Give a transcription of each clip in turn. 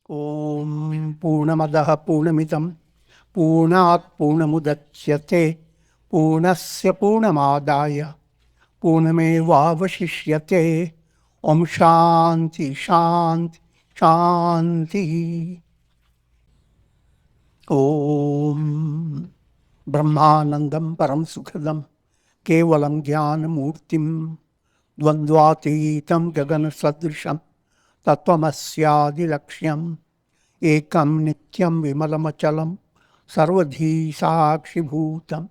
Om Purnamadaha Purnamitam Purnat Purnamudachyate Purnasya Purnamadaya Purnamevavashishyate Om Shanti Shanti Shanti. Om Brahmanandam Param Sukhadam Kevalam Jnana Murtim Dvandvatitam Gagana Sadrisham Tattvamasyadi Lakshyam Ekam Nityam Vimalamachalam Sarvadhi Sakshi Bhutam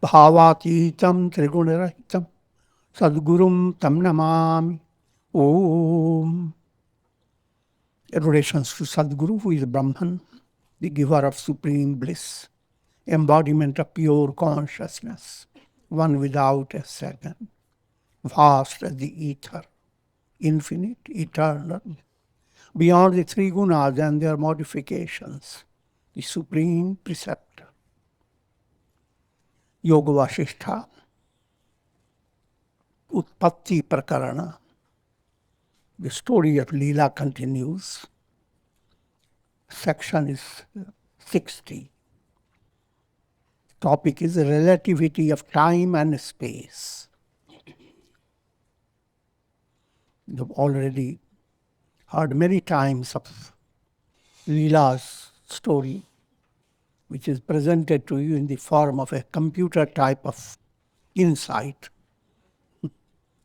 Bhavatitam Trigunarahitam Sadgurum Tam Namami. Om. Adorations to Sadguru, who is Brahman, the giver of supreme bliss, embodiment of pure consciousness, one without a second, vast as the ether, infinite, eternal, beyond the three gunas and their modifications, the supreme preceptor. Yoga Vasishtha, Utpatti Prakarana. The story of Leela continues. Section is 60. Topic is the relativity of time and space. You've already heard many times of Leela's story, which is presented to you in the form of a computer type of insight,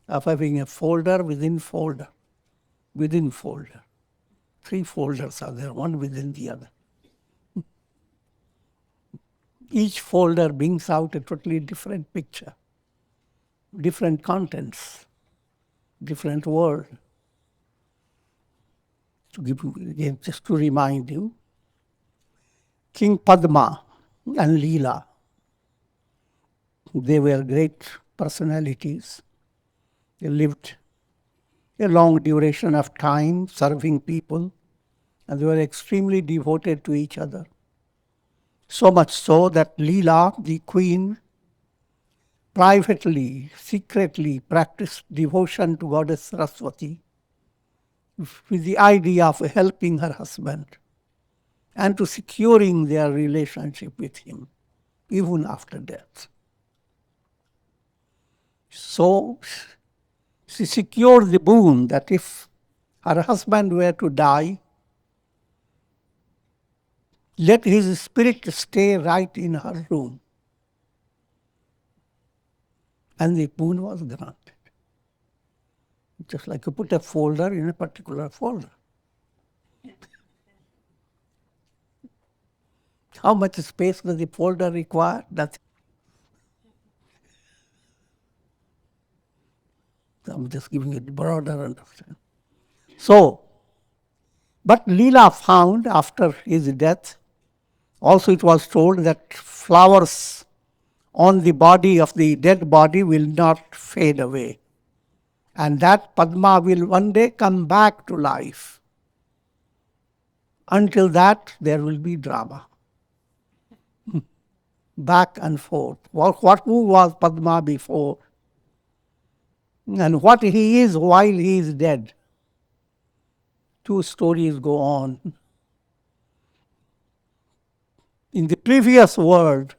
of having a folder within folder, within folder. 3 folders are there, one within the other. Each folder brings out a totally different picture, different contents, different world. To give you again, just to remind you, King Padma and Leela, they were great personalities. They lived a long duration of time serving people, and they were extremely devoted to each other. So much so that Leela, the queen, privately, secretly practiced devotion to Goddess Saraswati with the idea of helping her husband and to securing their relationship with him, even after death. So she secured the boon that if her husband were to die, let his spirit stay right in her room. And the boon was granted. Just like you put a folder in a particular folder. How much space does the folder require? Nothing. I'm just giving you a broader understanding. So, but Leela found after his death, also it was told that flowers on the body of the dead body will not fade away. And that Padma will one day come back to life. Until that, there will be drama. Back and forth. Who was Padma before? And what he is while he is dead. 2 stories go on. In the previous world,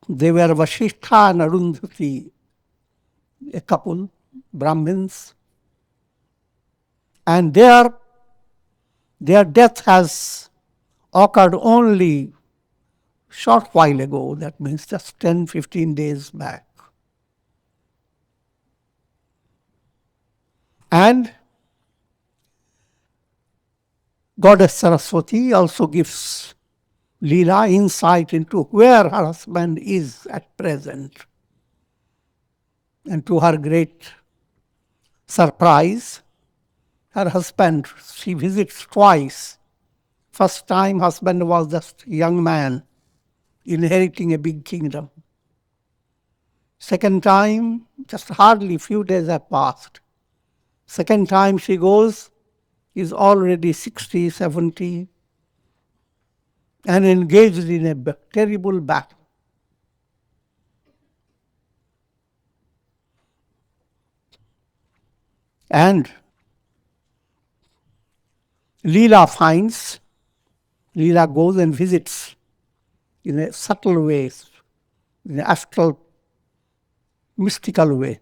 they were Vasishtha and Arundhati, a couple, Brahmins. And their death has occurred only short while ago, that means just 10, 15 days back. And Goddess Saraswati also gives Leela insight into where her husband is at present. And to her great surprise, her husband, she visits twice. First time, husband was just a young man inheriting a big kingdom. Second time, just hardly few days have passed. Second time she goes, is already 60, 70, and engaged in a terrible battle. And Leela finds, Leela goes and visits in a subtle way, in an astral, mystical way.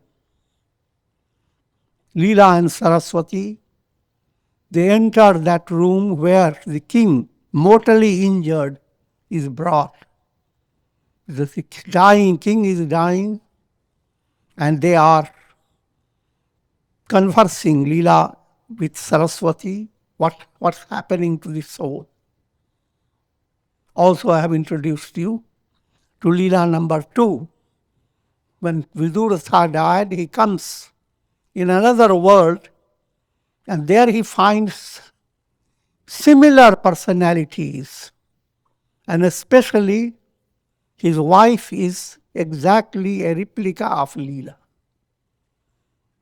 Leela and Saraswati, they enter that room where the king, mortally injured, is brought. The dying king is dying, and they are conversing, Leela with Saraswati, what's happening to the soul. Also, I have introduced you to Leela number 2. When Viduratha died, he comes in another world, and there he finds similar personalities, and especially his wife is exactly a replica of Leela.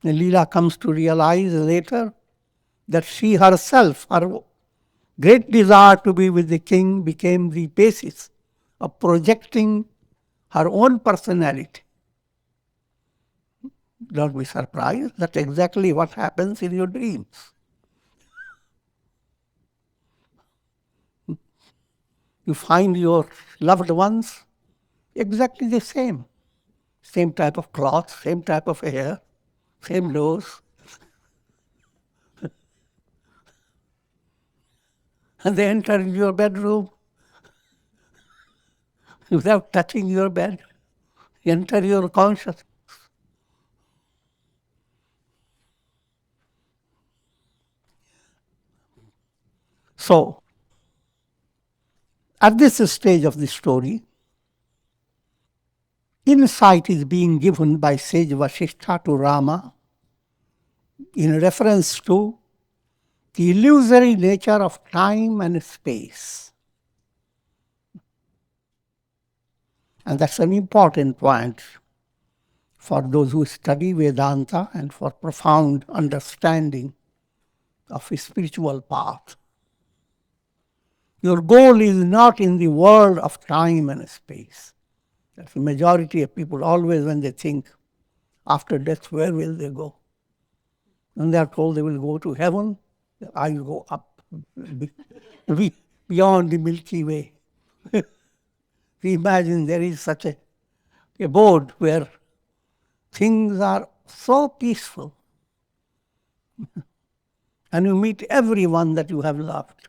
And Leela comes to realize later that she herself, her great desire to be with the king, became the basis of projecting her own personality. Don't be surprised. That's exactly what happens in your dreams. You find your loved ones exactly the same. Same type of cloth, same type of hair, same nose. And they enter into your bedroom without touching your bed. Enter your consciousness. So, at this stage of the story, insight is being given by sage Vasishtha to Rama in reference to the illusory nature of time and space. And that's an important point for those who study Vedanta and for profound understanding of a spiritual path. Your goal is not in the world of time and space. That's the majority of people always, when they think after death, where will they go? And they are told they will go to heaven. I will go up beyond the Milky Way. We imagine there is such a abode where things are so peaceful and you meet everyone that you have loved.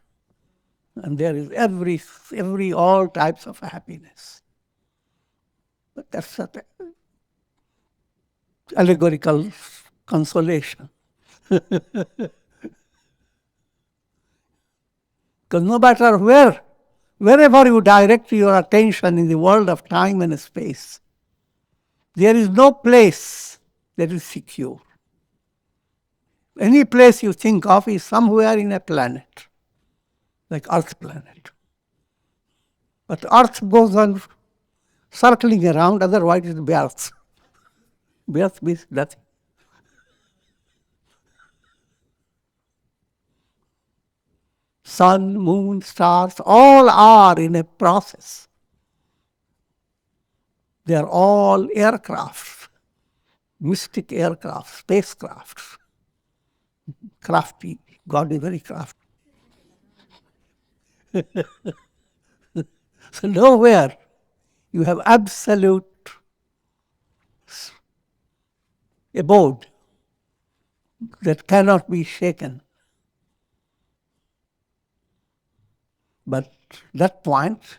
And there is every all types of happiness. But that's an allegorical consolation. Because no matter wherever you direct your attention in the world of time and space, there is no place that is secure. Any place you think of is somewhere in a planet, like Earth planet. But Earth goes on circling around, otherwise it's Earth. Earth means nothing. Sun, moon, stars, all are in a process. They are all aircraft, mystic aircraft, spacecraft. Crafty, God is very crafty. So nowhere you have absolute abode that cannot be shaken. But that point,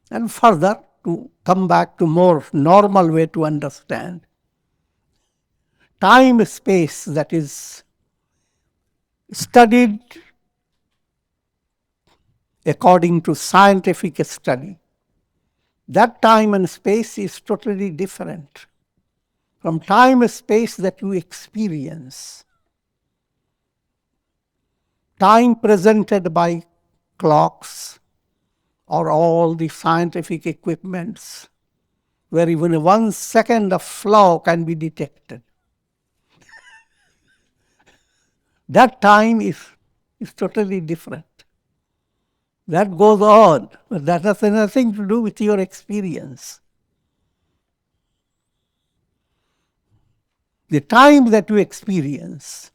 and further to come back to more normal way to understand, time space that is studied according to scientific study, that time and space is totally different from time and space that you experience. Time presented by clocks or all the scientific equipments where even 1 second of flaw can be detected. That time is totally different. That goes on, but that has nothing to do with your experience. The time that you experience,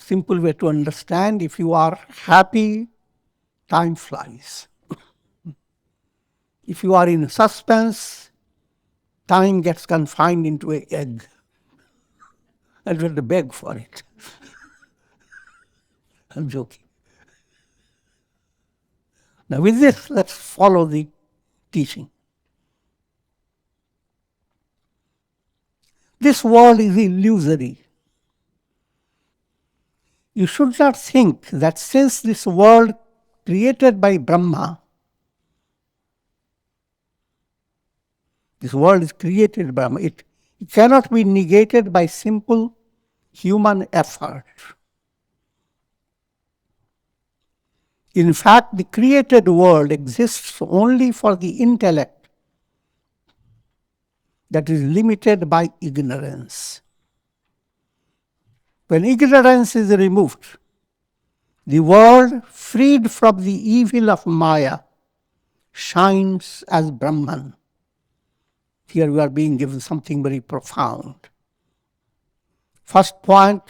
simple way to understand, if you are happy, time flies. If you are in suspense, time gets confined into an egg. And you have to beg for it. I'm joking. Now with this, let's follow the teaching. This world is illusory. You should not think that since this world created by Brahma, this world is created by Brahma, it cannot be negated by simple human effort. In fact, the created world exists only for the intellect that is limited by ignorance. When ignorance is removed, the world, freed from the evil of Maya, shines as Brahman. Here we are being given something very profound. First point,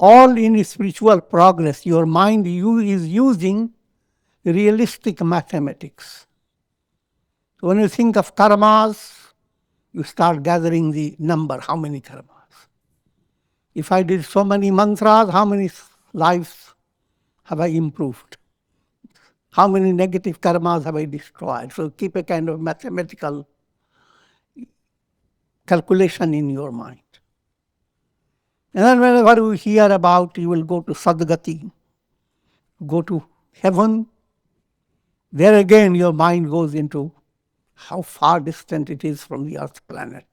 all in spiritual progress, your mind is using realistic mathematics. So when you think of karmas, you start gathering the number, how many karmas. If I did so many mantras, how many lives have I improved? How many negative karmas have I destroyed? So keep a kind of mathematical calculation in your mind. And then whenever you hear about you will go to Sadgati, go to heaven, there again your mind goes into how far distant it is from the earth planet.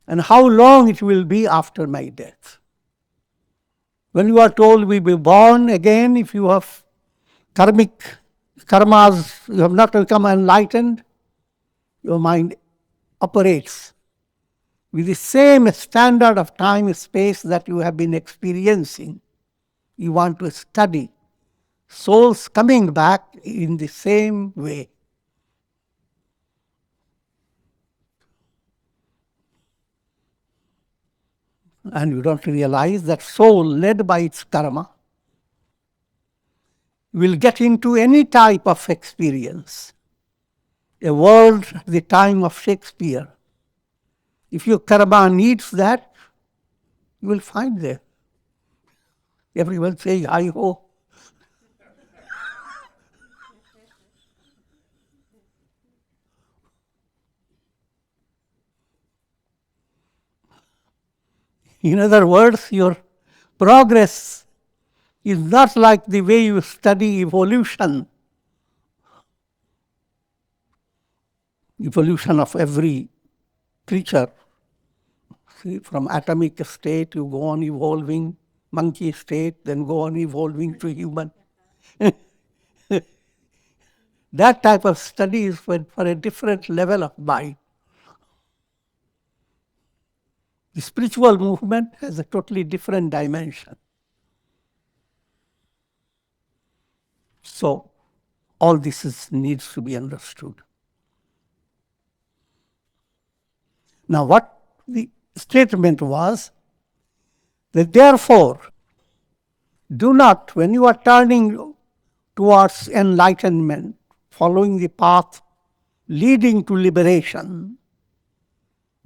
And how long it will be after my death. When you are told we will be born again, if you have karmic karmas, you have not become enlightened, your mind operates with the same standard of time and space that you have been experiencing. You want to study souls coming back in the same way. And you don't realize that soul, led by its karma, will get into any type of experience. A world at the time of Shakespeare. If your karma needs that, you will find there. Everyone saying, hi-ho. In other words, your progress is not like the way you study evolution. Evolution of every creature. See, from atomic state, you go on evolving, monkey state, then go on evolving to human. That type of study is for a different level of mind. The spiritual movement has a totally different dimension. So, all this needs to be understood. Now, what the statement was, that therefore, do not, when you are turning towards enlightenment, following the path leading to liberation,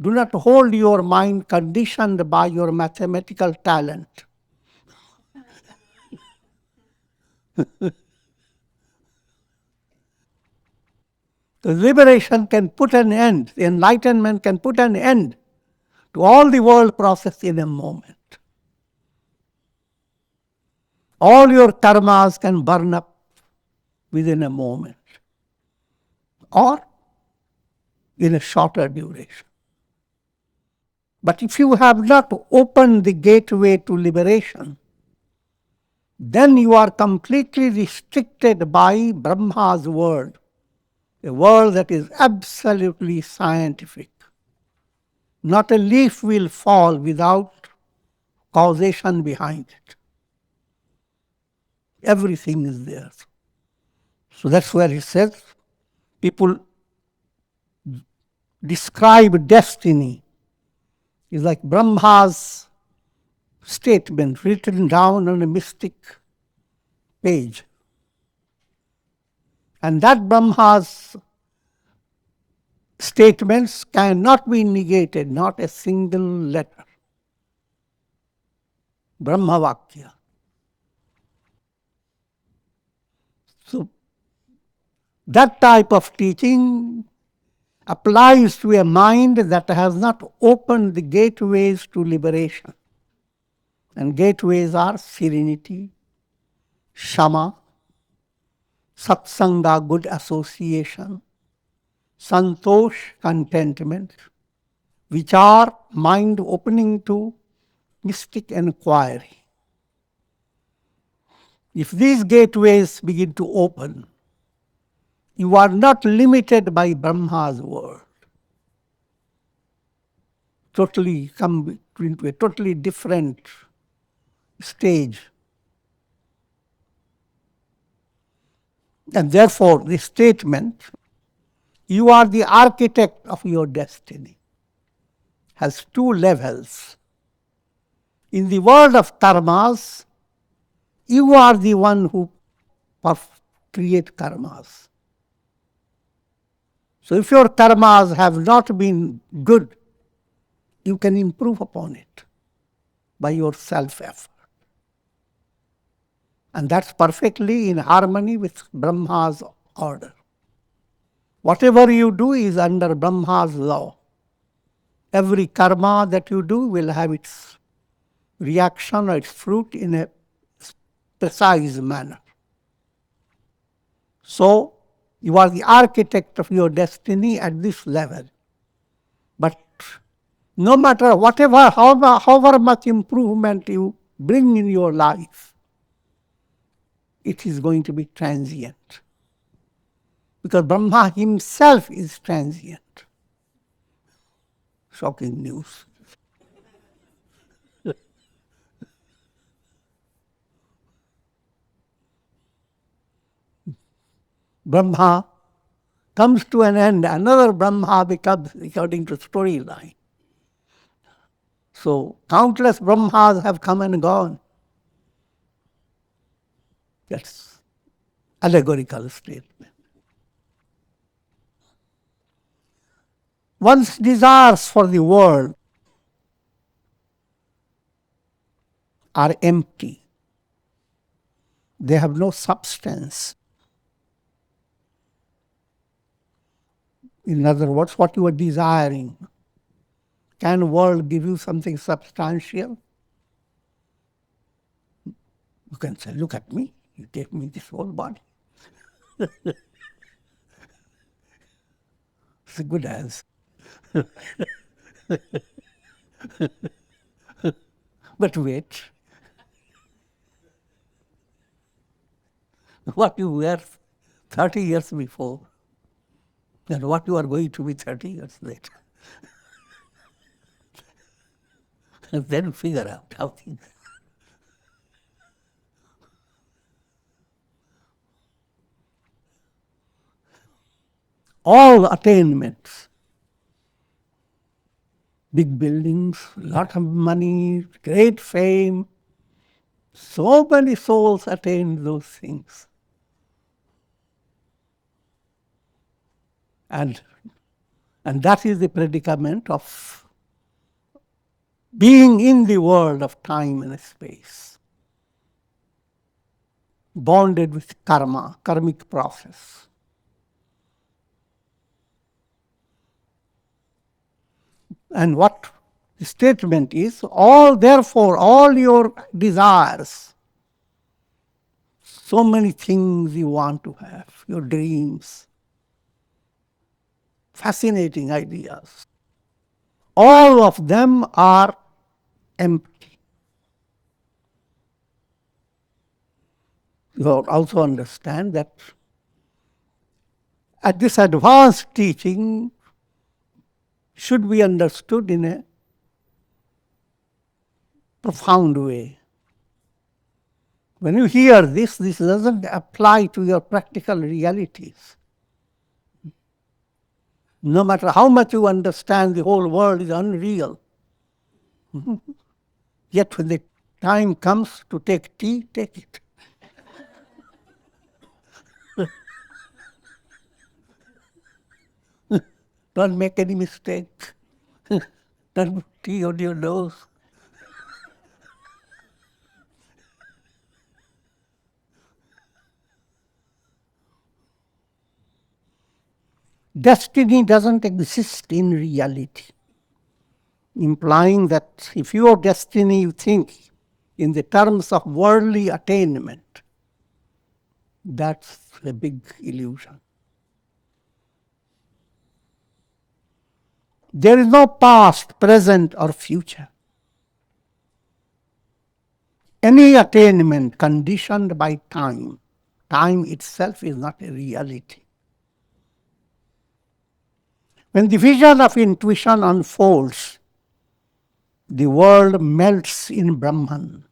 do not hold your mind conditioned by your mathematical talent. The liberation can put an end, the enlightenment can put an end to all the world process in a moment. All your karmas can burn up within a moment or in a shorter duration. But if you have not opened the gateway to liberation, then you are completely restricted by Brahma's word, a world that is absolutely scientific. Not a leaf will fall without causation behind it. Everything is there. So that's where he says, people describe destiny is like Brahma's statement written down on a mystic page. And that Brahma's statements cannot be negated, not a single letter. Brahmavakya. So that type of teaching applies to a mind that has not opened the gateways to liberation. And gateways are serenity, shama, satsanga, good association, santosh, contentment, vichar, mind opening to mystic inquiry. If these gateways begin to open, you are not limited by Brahma's word. Totally come into a totally different stage. And therefore, the statement, you are the architect of your destiny, has two levels. In the world of karmas, you are the one who create karmas. So if your karmas have not been good, you can improve upon it by your self-effort. And that's perfectly in harmony with Brahma's order. Whatever you do is under Brahma's law. Every karma that you do will have its reaction or its fruit in a precise manner. So, you are the architect of your destiny at this level. But no matter however much improvement you bring in your life, it is going to be transient. Because Brahma himself is transient. Shocking news. Brahma comes to an end, another Brahma becomes, according to storyline. So countless Brahmas have come and gone. That's allegorical statement. One's desires for the world are empty. They have no substance. In other words, what you are desiring, can the world give you something substantial? You can say, look at me, you gave me this whole body. It's a good answer. But wait, what you were 30 years before, and what you are going to be 30 years later. And then figure out how things. All attainments, big buildings, lot of money, great fame, so many souls attain those things. And that is the predicament of being in the world of time and space, bonded with karma, karmic process. And what the statement is, therefore, all your desires, so many things you want to have, your dreams, fascinating ideas, all of them are empty. You also understand that at this advanced teaching should be understood in a profound way. When you hear this doesn't apply to your practical realities. No matter how much you understand the whole world is unreal, Yet when the time comes to take tea, take it. Don't make any mistake. Don't put tea on your nose. Destiny doesn't exist in reality, implying that if your destiny you think in the terms of worldly attainment, that's a big illusion. There is no past, present, or future. Any attainment conditioned by time, time itself is not a reality. When the vision of intuition unfolds, the world melts in Brahman.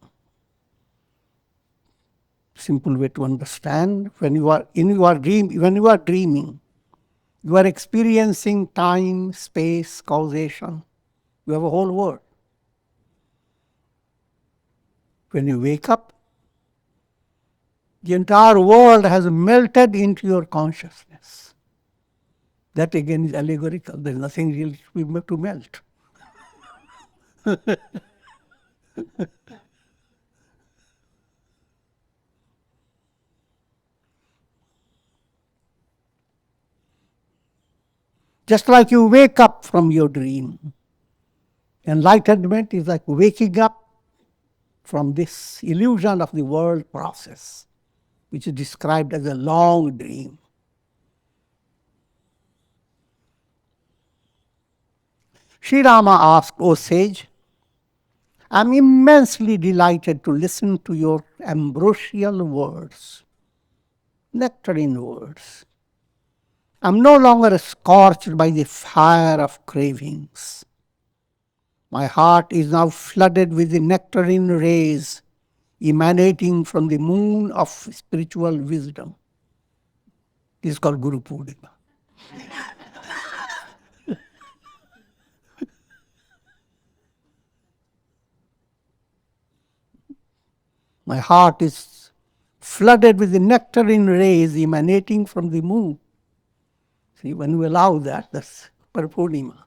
Simple way to understand, when you are dreaming, you are experiencing time, space, causation. You have a whole world. When you wake up, the entire world has melted into your consciousness. That again is allegorical. There is nothing really to melt. Just like you wake up from your dream. Enlightenment is like waking up from this illusion of the world process, which is described as a long dream. Sri Rama asked, O sage, I am immensely delighted to listen to your ambrosial words, nectarine words. I am no longer scorched by the fire of cravings. My heart is now flooded with the nectarine rays emanating from the moon of spiritual wisdom. This is called Guru Purnima. My heart is flooded with the nectarine rays emanating from the moon. See, when we allow that, that's Purnima.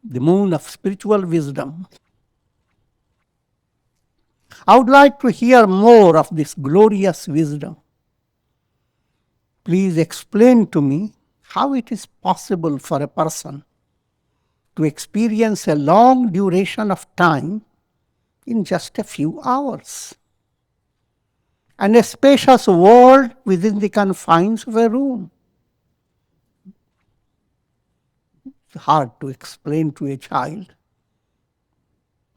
The moon of spiritual wisdom. I would like to hear more of this glorious wisdom. Please explain to me how it is possible for a person to experience a long duration of time in just a few hours, and a spacious world within the confines of a room. It's hard to explain to a child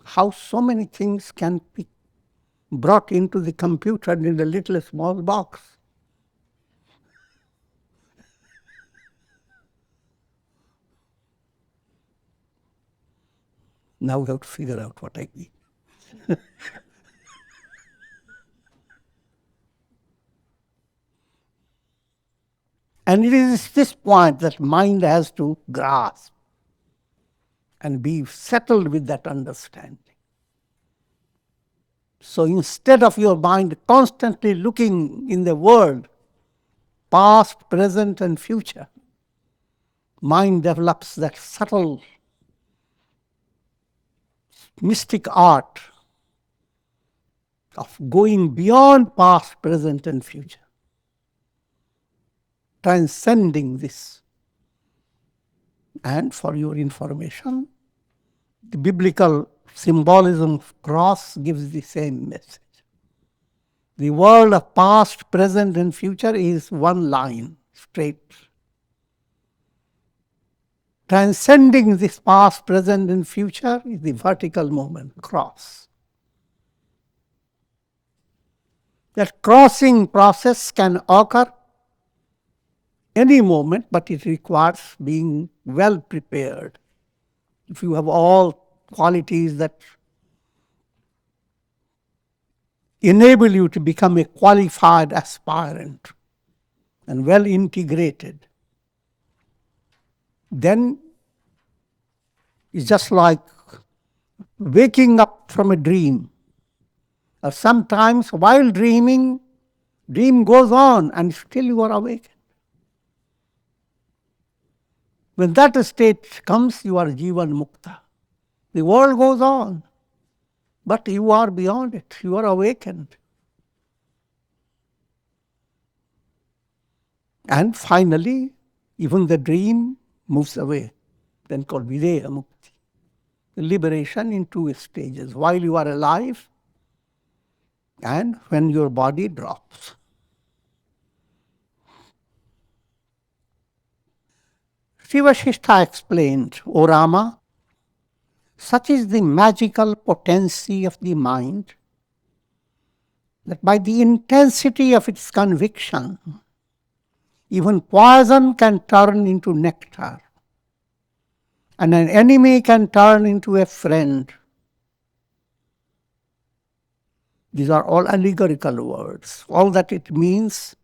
how so many things can be brought into the computer in a little small box. Now we have to figure out what I mean. And it is this point that mind has to grasp and be settled with that understanding. So instead of your mind constantly looking in the world, past, present, and future, mind develops that subtle mystic art of going beyond past, present, and future, transcending this. And for your information, the biblical symbolism of cross gives the same message. The world of past, present, and future is one line, straight. Transcending this past, present, and future is the vertical movement, cross. That crossing process can occur any moment, but it requires being well prepared. If you have all qualities that enable you to become a qualified aspirant and well integrated, then It's just like waking up from a dream. Or sometimes while dreaming, dream goes on and still you are awake. When that state comes, you are Jivan Mukta. The world goes on, but you are beyond it. You are awakened. And finally, even the dream moves away, then called Videha Mukti. Liberation in two stages, while you are alive and when your body drops. Sri Vasishtha explained, O Rama, such is the magical potency of the mind that by the intensity of its conviction, even poison can turn into nectar, and an enemy can turn into a friend. These are all allegorical words. All that it means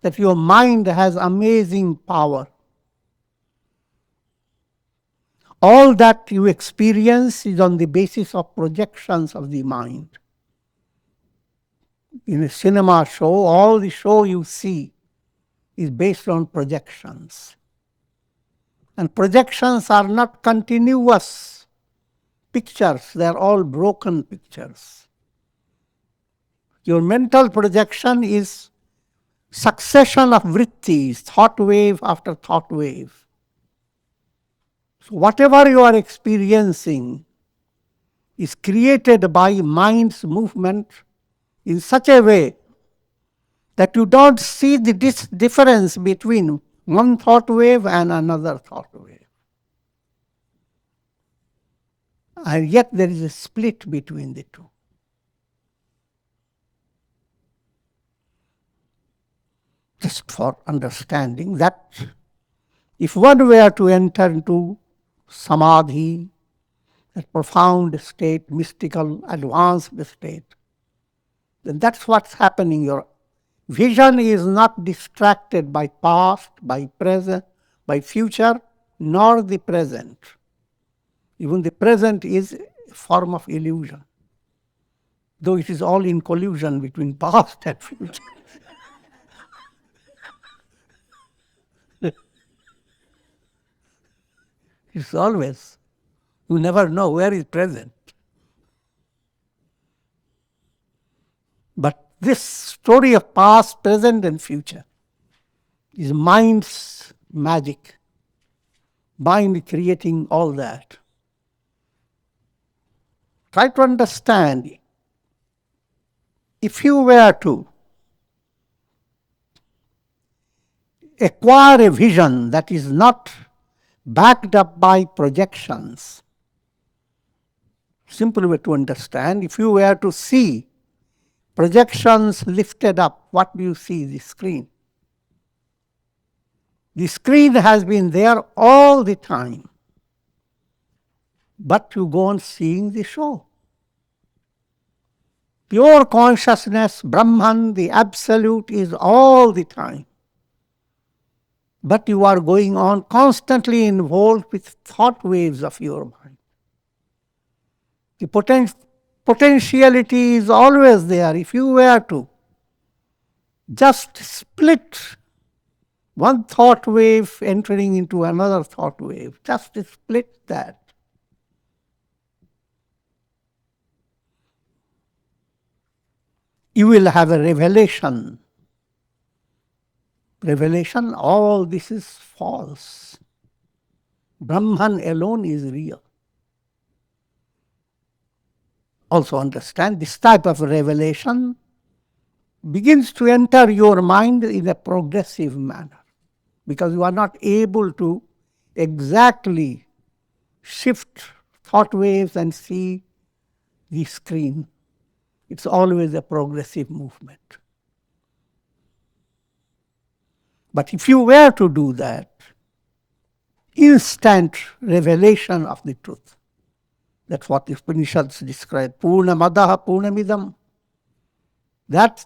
that your mind has amazing power. All that you experience is on the basis of projections of the mind. In a cinema show, all the show you see is based on projections. And projections are not continuous pictures, they are all broken pictures. Your mental projection is succession of vrittis, thought wave after thought wave. So whatever you are experiencing is created by mind's movement in such a way that you don't see the difference between one thought wave and another thought wave. And yet there is a split between the two. Just for understanding that if one were to enter into samadhi, that profound state, mystical, advanced state, then that's what's happening. Your vision is not distracted by past, by present, by future, nor the present. Even the present is a form of illusion, though it is all in collusion between past and future. It's always, you never know where is present. But this story of past, present, and future is mind's magic. Mind creating all that. Try to understand. If you were to acquire a vision that is not backed up by projections, simple way to understand, if you were to see projections lifted up, what do you see? The screen. The screen has been there all the time, but you go on seeing the show. Pure consciousness, Brahman, the Absolute, is all the time. But you are going on constantly involved with thought waves of your mind. The potentiality is always there. If you were to just split one thought wave entering into another thought wave, just split that, you will have a revelation. Revelation, all this is false. Brahman alone is real. Also understand, this type of revelation begins to enter your mind in a progressive manner, because you are not able to exactly shift thought waves and see the screen. It's always a progressive movement. But if you were to do that, instant revelation of the truth. That's what the Upanishads describe. Purnamadaha Purnamidam. That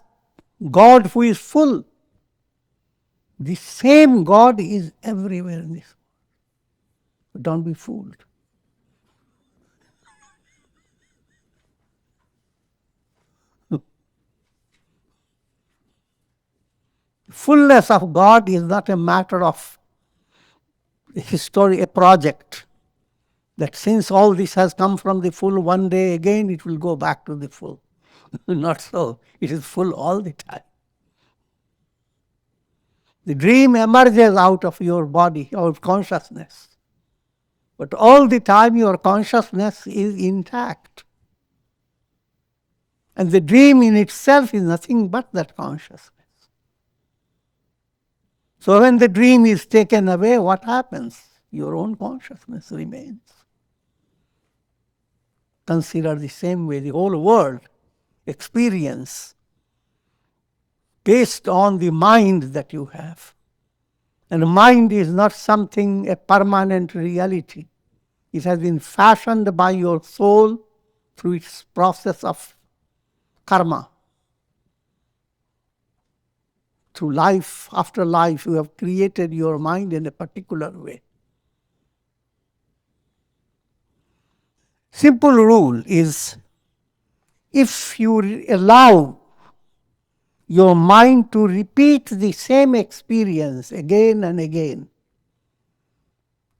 God who is full, the same God is everywhere in this world. Don't be fooled. Fullness of God is not a matter of history, a project. That since all this has come from the full, one day again it will go back to the full. Not so. It is full all the time. The dream emerges out of your body, of consciousness. But all the time your consciousness is intact. And the dream in itself is nothing but that consciousness. So when the dream is taken away, what happens? Your own consciousness remains. Consider the same way the whole world experience based on the mind that you have. And the mind is not something, a permanent reality. It has been fashioned by your soul through its process of karma. Through life after life, you have created your mind in a particular way. Simple rule is, if you allow your mind to repeat the same experience again and again,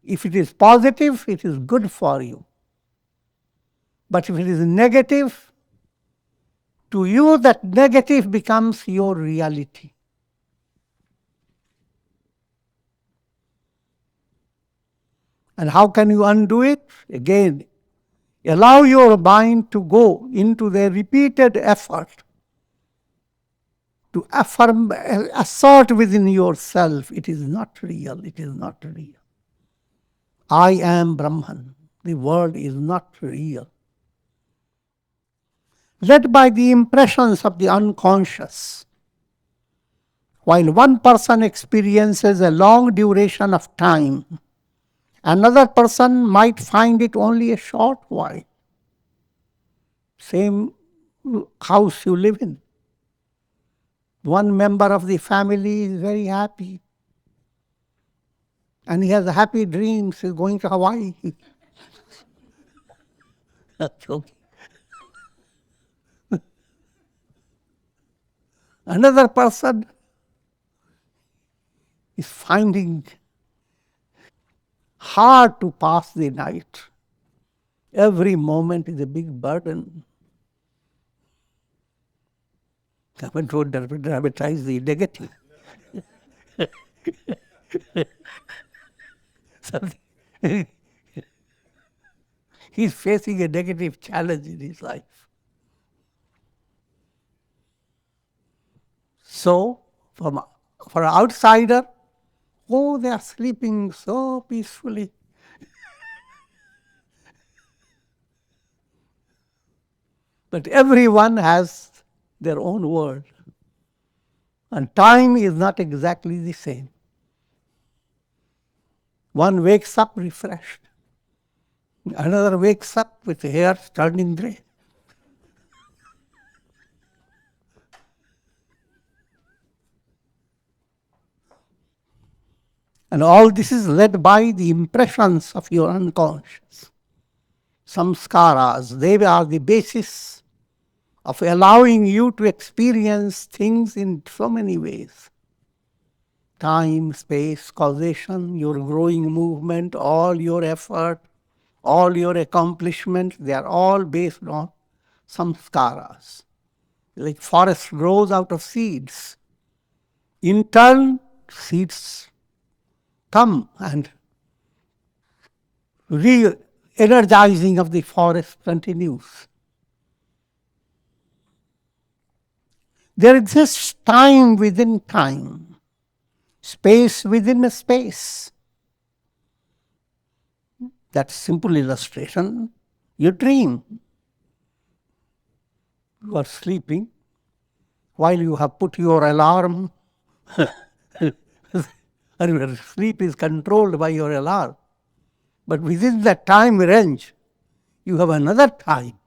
if it is positive, it is good for you. But if it is negative, to you that negative becomes your reality. And how can you undo it? Again, allow your mind to go into the repeated effort to affirm, assert within yourself, it is not real, it is not real. I am Brahman. The world is not real. Led by the impressions of the unconscious, while one person experiences a long duration of time, another person might find it only a short while. Same house you live in. One member of the family is very happy. And he has happy dreams. He's going to Hawaii. That's okay. Another person is finding hard to pass the night. Every moment is a big burden. I want to dramatize the negative. He's facing a negative challenge in his life. So, for an outsider, oh, they are sleeping so peacefully. But everyone has their own world. And time is not exactly the same. One wakes up refreshed. Another wakes up with hair turning grey. And all this is led by the impressions of your unconscious. Samskaras, they are the basis of allowing you to experience things in so many ways. Time, space, causation, your growing movement, all your effort, all your accomplishments, they are all based on samskaras. Like forest grows out of seeds. In turn, seeds come and re-energizing of the forest continues. There exists time within time, space within a space. That simple illustration, you dream. You are sleeping while you have put your alarm, and your sleep is controlled by your alarm. But within that time range, you have another time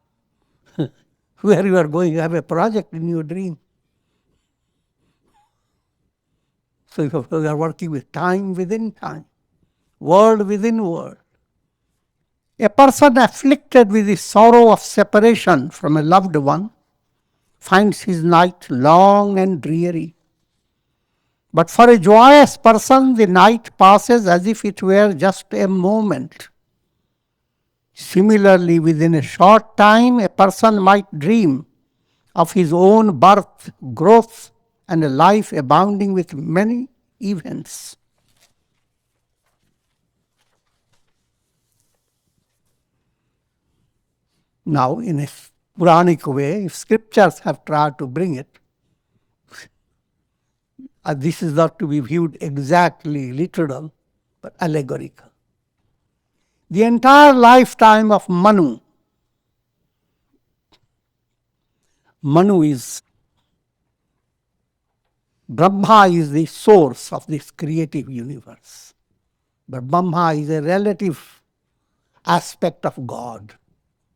where you are going to have a project in your dream. So you are working with time within time, world within world. A person afflicted with the sorrow of separation from a loved one finds his night long and dreary. But for a joyous person, the night passes as if it were just a moment. Similarly, within a short time, a person might dream of his own birth, growth, and a life abounding with many events. Now, in a Puranic way, if scriptures have tried to bring it, this is not to be viewed exactly literal, but allegorical. The entire lifetime of Manu is Brahma is the source of this creative universe. But Brahma is a relative aspect of God.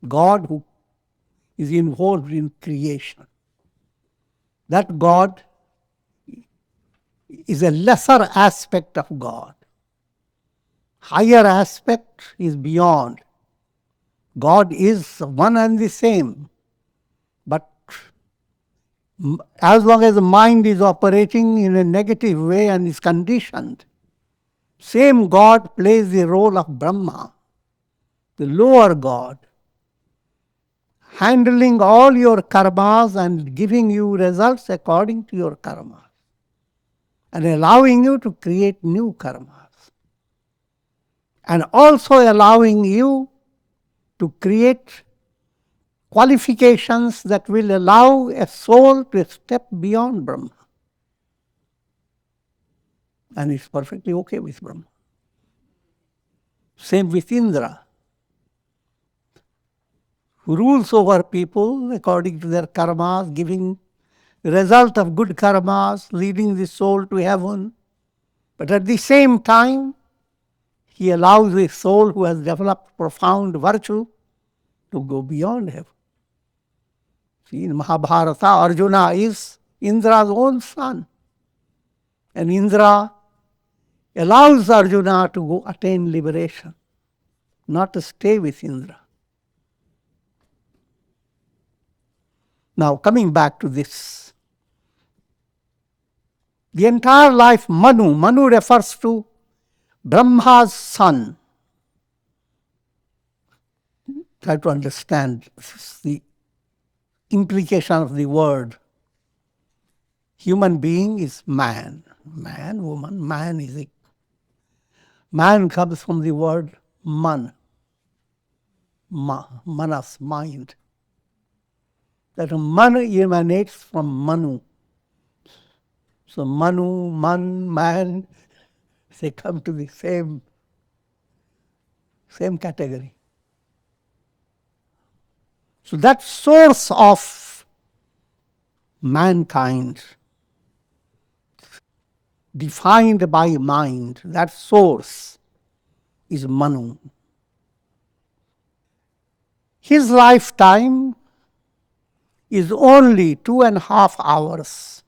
God who is involved in creation. That God is a lesser aspect of God. Higher aspect is beyond. God is one and the same. But as long as the mind is operating in a negative way and is conditioned, same God plays the role of Brahma, the lower God, handling all your karmas and giving you results according to your karmas, and allowing you to create new karmas, and also allowing you to create qualifications that will allow a soul to step beyond Brahma. And it's perfectly okay with Brahma. Same with Indra, who rules over people according to their karmas, giving the result of good karmas, leading the soul to heaven. But at the same time, he allows a soul who has developed profound virtue to go beyond heaven. See, in Mahabharata, Arjuna is Indra's own son. And Indra allows Arjuna to go attain liberation, not to stay with Indra. Now, coming back to this, the entire life, Manu refers to Brahma's son. Try to understand the implication of the word. Human being is man. Man, woman, man is a... Man comes from the word man. Manas, mind. That man emanates from Manu. So Manu, man, they come to the same category. So that source of mankind, defined by mind, that source is Manu. His lifetime is only 2.5 hours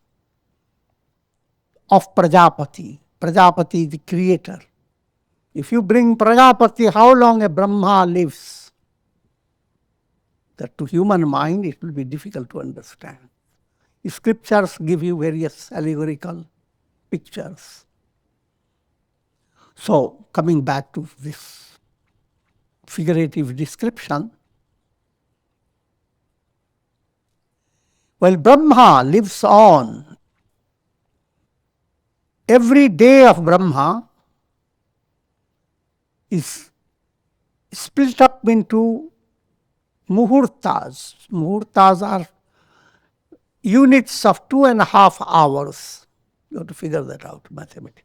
of Prajapati. Prajapati, the creator. If you bring Prajapati, how long a Brahma lives, that to human mind it will be difficult to understand. The scriptures give you various allegorical pictures. So, coming back to this figurative description, while Brahma lives on, every day of Brahma is split up into muhurtas. Muhurtas are units of 2.5 hours. You have to figure that out, mathematics.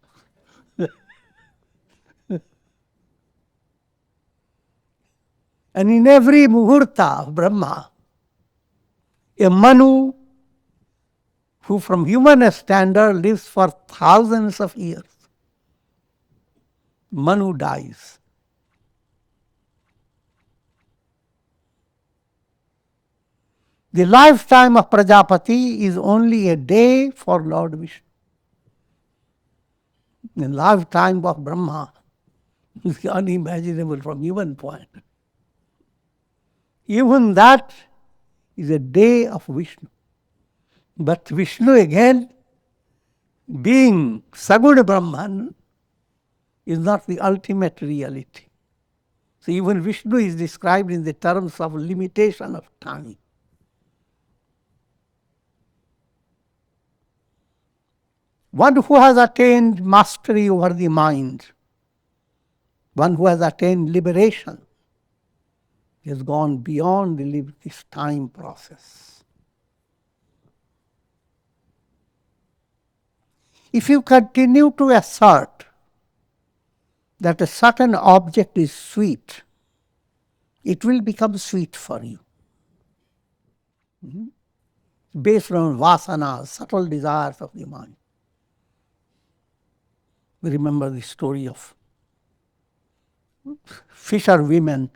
And in every muhurta of Brahma, a Manu, who from human standard lives for thousands of years, Manu dies. The lifetime of Prajapati is only a day for Lord Vishnu. The lifetime of Brahma is unimaginable from human point. Even that is a day of Vishnu. But Vishnu again being Saguna Brahman is not the ultimate reality. So even Vishnu is described in the terms of limitation of time. One who has attained mastery over the mind, one who has attained liberation, has gone beyond this time process. If you continue to assert that a certain object is sweet, it will become sweet for you. Based on vasanas, subtle desires of the mind. We remember the story of fisher women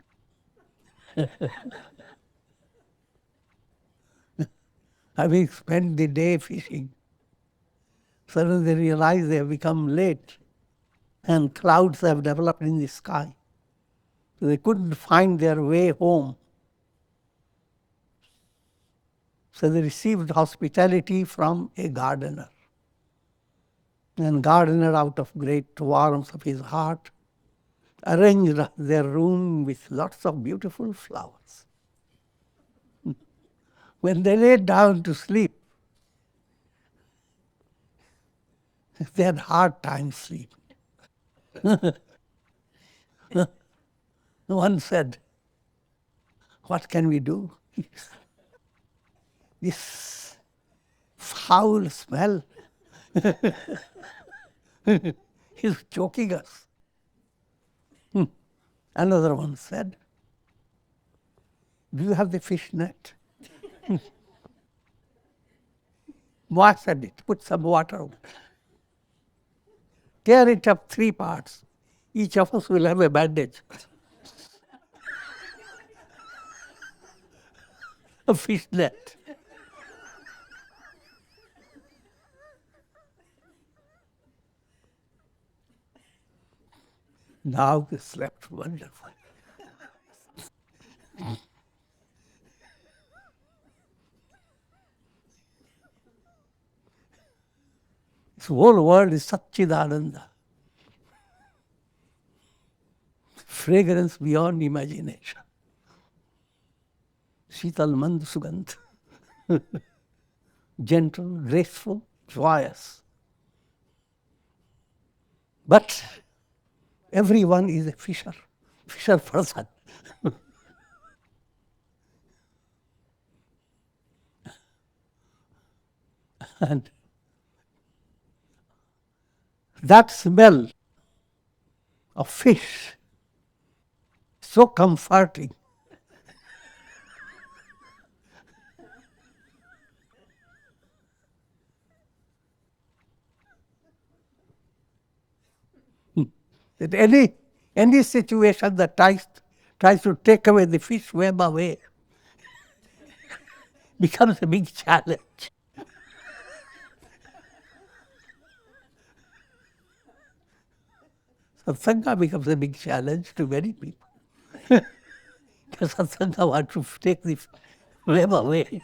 having spent the day fishing. Suddenly they realize they have become late and clouds have developed in the sky. So they couldn't find their way home. So they received hospitality from a gardener. And gardener, out of great warmth of his heart, arranged their room with lots of beautiful flowers. When they lay down to sleep, they had hard time sleeping. One said, "What can we do? This foul smell is choking us." Another one said, "Do you have the fish net?" Moisten it, put some water. Tear it up 3 parts. Each of us will have a bandage. A fish net. Now they slept wonderfully. This whole world is Satchidananda. Fragrance beyond imagination. Sheetal Mand Sugandh. Gentle, graceful, joyous. But everyone is a fisher person. And that smell of fish, so comforting. That any situation that tries to take away the fish web away becomes a big challenge. Satsanga becomes a big challenge to many people. Because Satsanga wants to take the web away.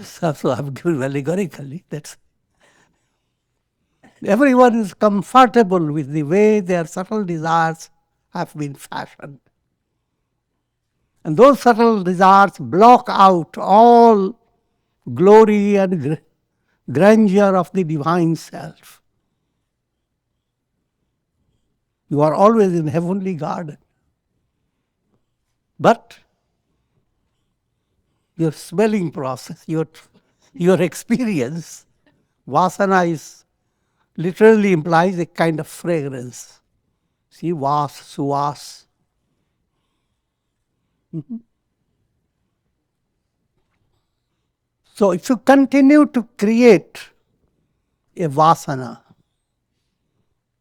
So I'm given allegorically that everyone is comfortable with the way their subtle desires have been fashioned. And those subtle desires block out all glory and grandeur of the divine self. You are always in heavenly garden. But your smelling process, your experience, vasana literally implies a kind of fragrance. See, vas, suvas. So if you continue to create a vasana,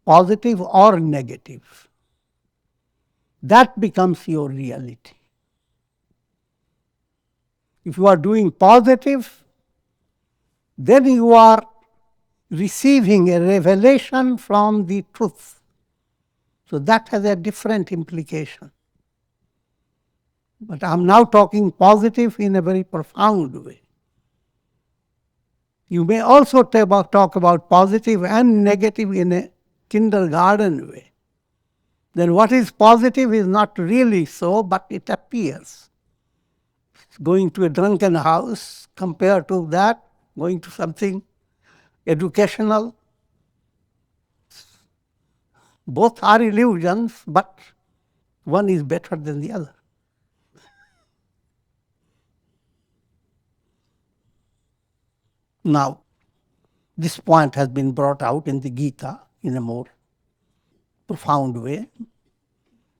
positive or negative, that becomes your reality. If you are doing positive, then you are receiving a revelation from the truth. So that has a different implication. But I'm now talking positive in a very profound way. You may also talk about positive and negative in a kindergarten way. Then what is positive is not really so, but it appears. Going to a drunken house compared to that, going to something educational. Both are illusions, but one is better than the other. Now, this point has been brought out in the Gita in a more profound way.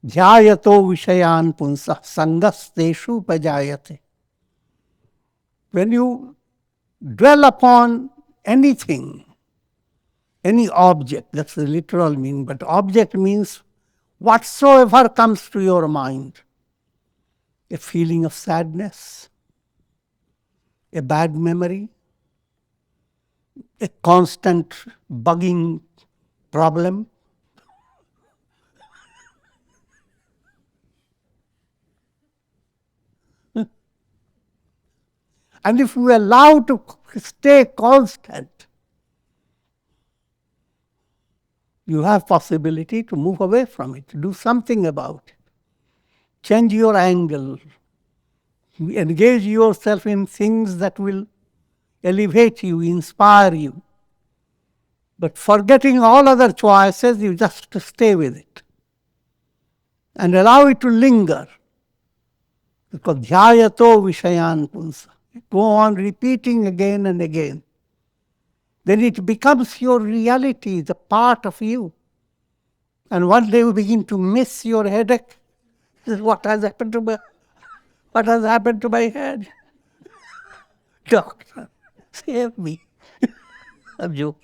Dhyayato vishayan punsa sangasteshu pajayate. When you dwell upon anything, any object, that's the literal meaning, but object means whatsoever comes to your mind. A feeling of sadness, a bad memory, a constant bugging problem. And if we allow to stay constant, you have possibility to move away from it, do something about it. Change your angle. Engage yourself in things that will elevate you, inspire you. But forgetting all other choices, you just stay with it. And allow it to linger. Because dhyayato vishayan punsa. Go on repeating again and again. Then it becomes your reality, the part of you. And one day you begin to miss your headache. This is what has happened to my head? Doctor, save me. I'm joking.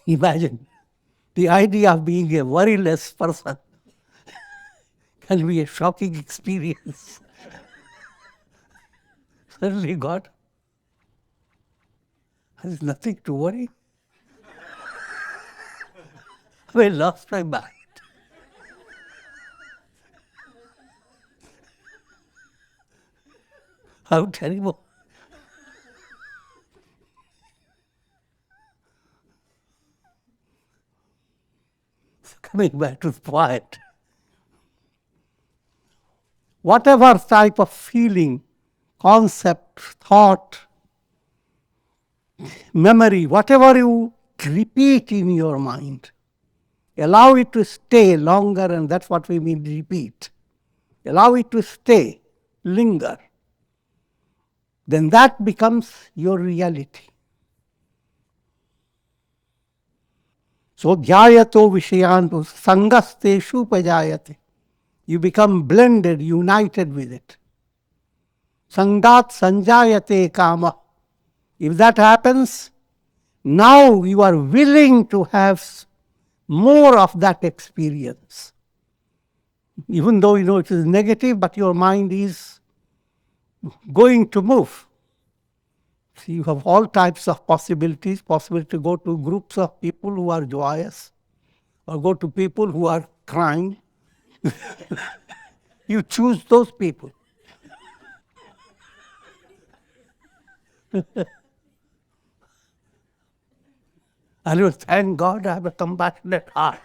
Imagine the idea of being a worryless person can be a shocking experience. Suddenly, God, there's nothing to worry. I lost my mind. How terrible. Coming back to the point. Whatever type of feeling, concept, thought, memory, whatever you repeat in your mind, allow it to stay longer, and that's what we mean repeat. Allow it to stay, linger. Then that becomes your reality. So dhyayato vishayan sangasteshu pajayate. You become blended, united with it. Sangat sanjayate kama. If that happens, now you are willing to have more of that experience. Even though you know it is negative, but your mind is going to move. So you have all types of possibilities, possible to go to groups of people who are joyous, or go to people who are crying. You choose those people. And you thank God I have a compassionate heart.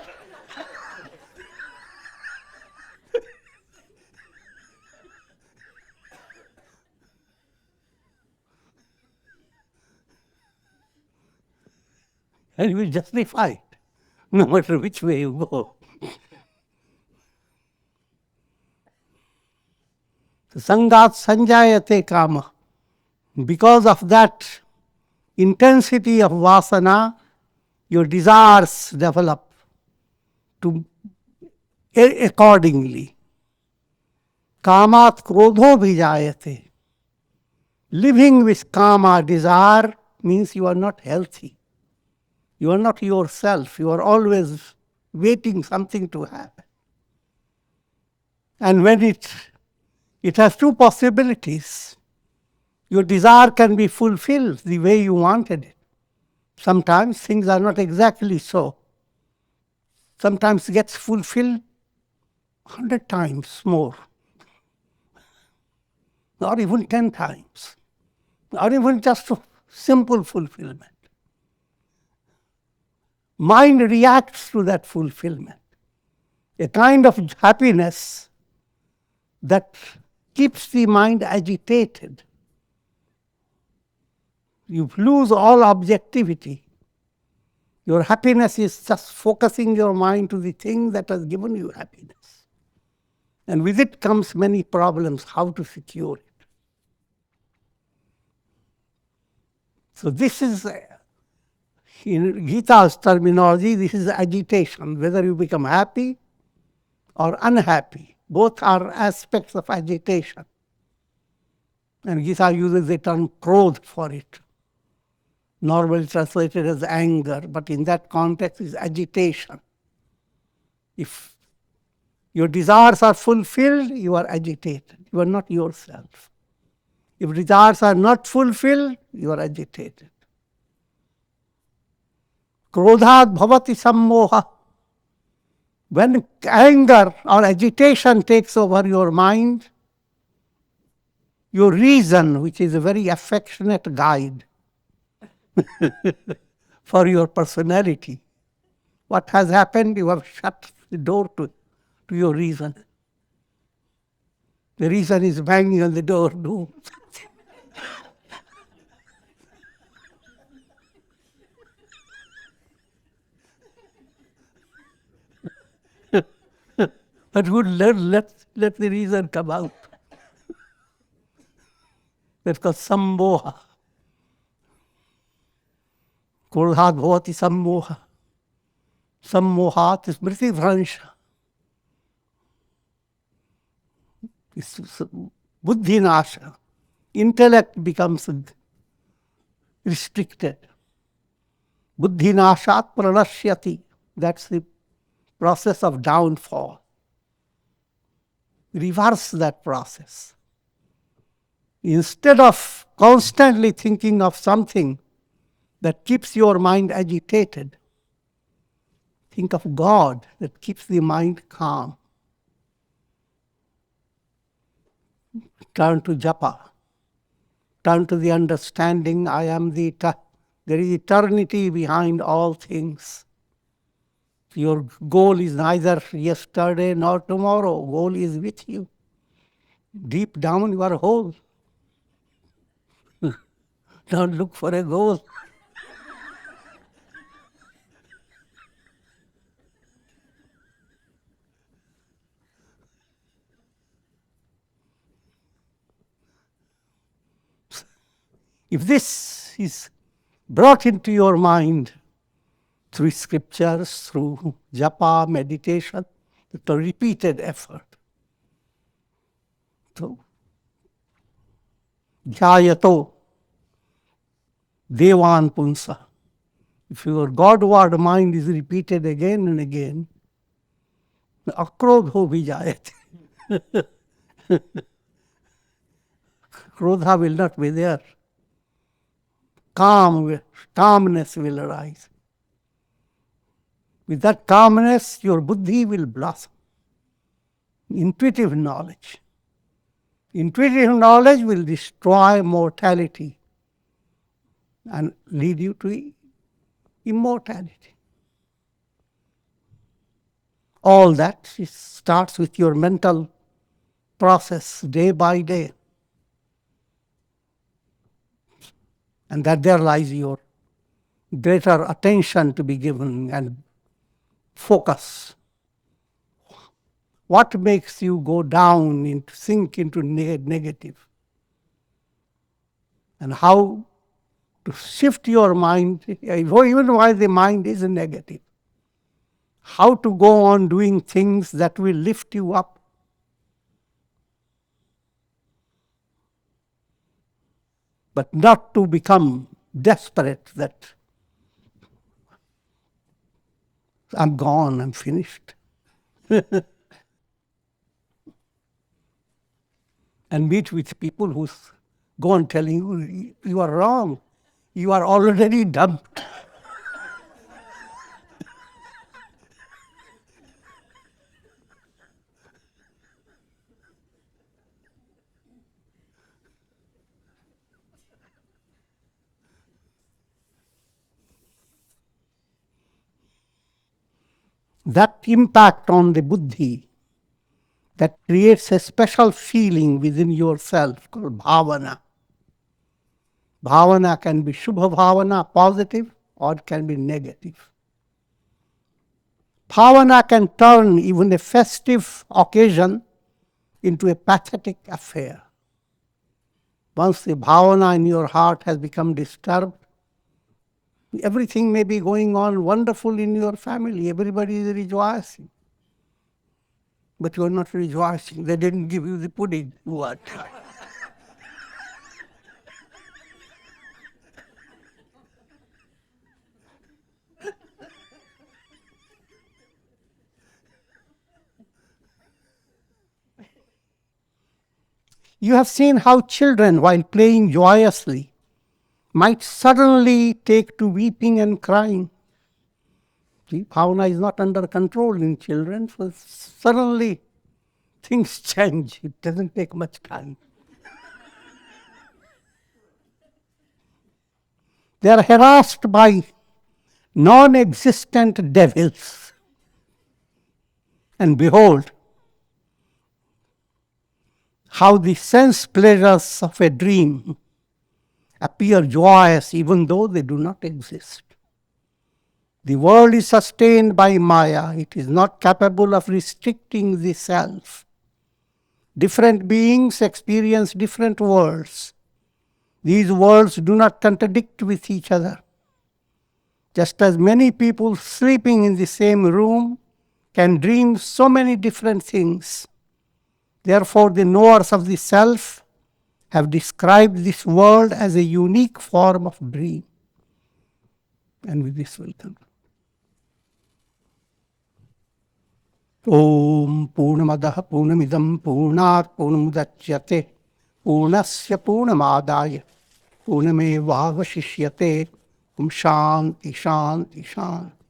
And you will justify it, no matter which way you go. Sangat sanjayate kama. Because of that intensity of vasana, your desires develop to accordingly. Kamat krodho vijayate. Living with kama, desire, means you are not healthy. You are not yourself. You are always waiting something to happen. And when it It has two possibilities. Your desire can be fulfilled the way you wanted it. Sometimes things are not exactly so. Sometimes it gets fulfilled 100 times more, or even 10 times, or even just a simple fulfillment. Mind reacts to that fulfillment. A kind of happiness that keeps the mind agitated. You lose all objectivity. Your happiness is just focusing your mind to the thing that has given you happiness. And with it comes many problems, how to secure it. So this is, in Gita's terminology, this is agitation, whether you become happy or unhappy. Both are aspects of agitation. And Gita uses the term krodh for it, normally translated as anger, but in that context is agitation. If your desires are fulfilled, you are agitated. You are not yourself. If desires are not fulfilled, you are agitated. Krodhat bhavati sammoha. When anger or agitation takes over your mind, your reason, which is a very affectionate guide for your personality, what has happened, you have shut the door to your reason. The reason is banging on the door. No. But would let the reason come out. That's called sammoha. Krodhat bhavati sammoha. Sammohat smriti bhransha. Buddhi nasha. Intellect becomes restricted. Buddhi nashat pranashyati. That's the process of downfall. Reverse that process. Instead of constantly thinking of something that keeps your mind agitated, think of God that keeps the mind calm. Turn to japa. Turn to the understanding I am there is eternity behind all things. Your goal is neither yesterday nor tomorrow. Goal is with you. Deep down you are whole. Don't look for a goal. If this is brought into your mind through scriptures, through japa, meditation, the repeated effort. So, jhayato devan punsa. If your Godward mind is repeated again and again, akrodho vijayate. Krodha will not be there. Calmness will arise. With that calmness, your buddhi will blossom. Intuitive knowledge. Intuitive knowledge will destroy mortality and lead you to immortality. All that starts with your mental process day by day. And that there lies your greater attention to be given and focus. What makes you go down, sink into negative? And how to shift your mind, even while the mind is negative. How to go on doing things that will lift you up. But not to become desperate that I'm gone, I'm finished. and meet with people who go on telling you, you are wrong. You are already dumped. That impact on the buddhi, that creates a special feeling within yourself called bhavana. Bhavana can be Shubha Bhavana, positive, or it can be negative. Bhavana can turn even a festive occasion into a pathetic affair. Once the bhavana in your heart has become disturbed, everything may be going on wonderful in your family. Everybody is rejoicing. But you are not rejoicing. They didn't give you the pudding. What? You have seen how children, while playing joyously, might suddenly take to weeping and crying. See, bhavana is not under control in children, so suddenly things change. It doesn't take much time. They are harassed by non-existent devils. And behold, how the sense pleasures of a dream appear joyous even though they do not exist. The world is sustained by Maya. It is not capable of restricting the self. Different beings experience different worlds. These worlds do not contradict with each other. Just as many people sleeping in the same room can dream so many different things. Therefore, the knowers of the self have described this world as a unique form of dream. And with this, we'll conclude. Om Purnamadaha Purnamidam Purnat Purnamudachyate Purnasya Purnamadaya Purnamevavashishyate Om Shanti Shanti Shanti.